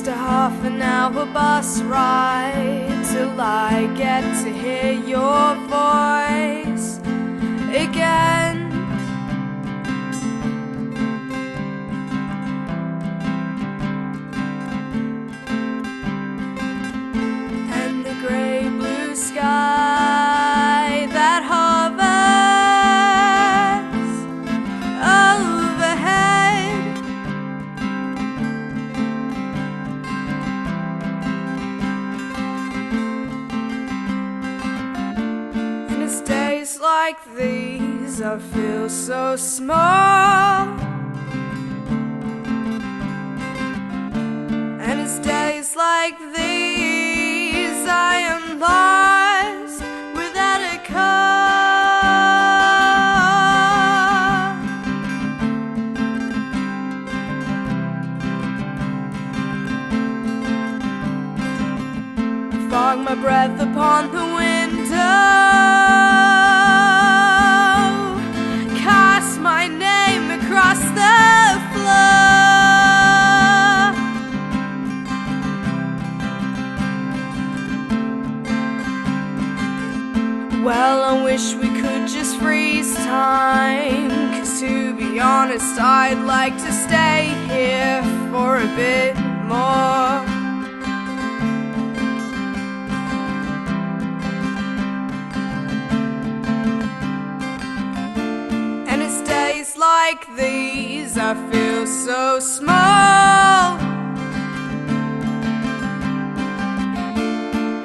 just a half an hour bus ride till I get to hear your voice again. And the grey blue sky that hovers overhead, and it's days like these I feel so small, and it's days like these I am lost without a car. Fog my breath upon the window, cast my name across the floor. Well, I wish we could just freeze time, 'cause to be honest I'd like to stay here for a bit more. And it's days like these I feel so small,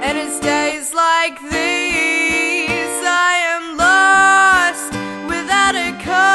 and it's days like these I am lost without a cause.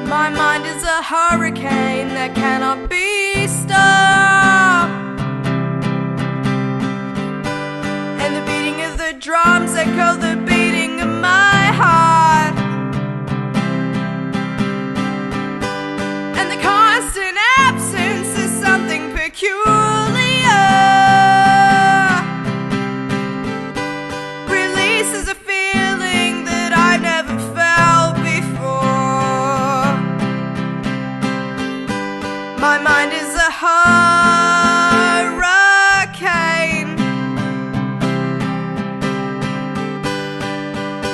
My mind is a hurricane that cannot be stopped, and the beating of the drums echo the beating of my heart, and the constant absence is something peculiar, releases a feeling that I've never felt before. My mind is a hurricane,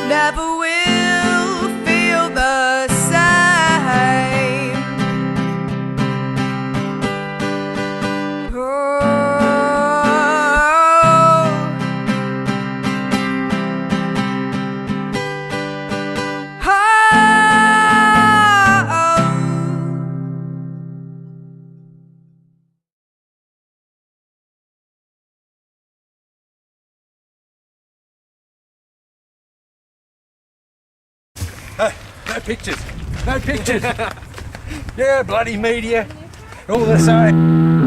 never will feel the same. Oh. Oh. No pictures. No pictures. Yeah, bloody media. All the same.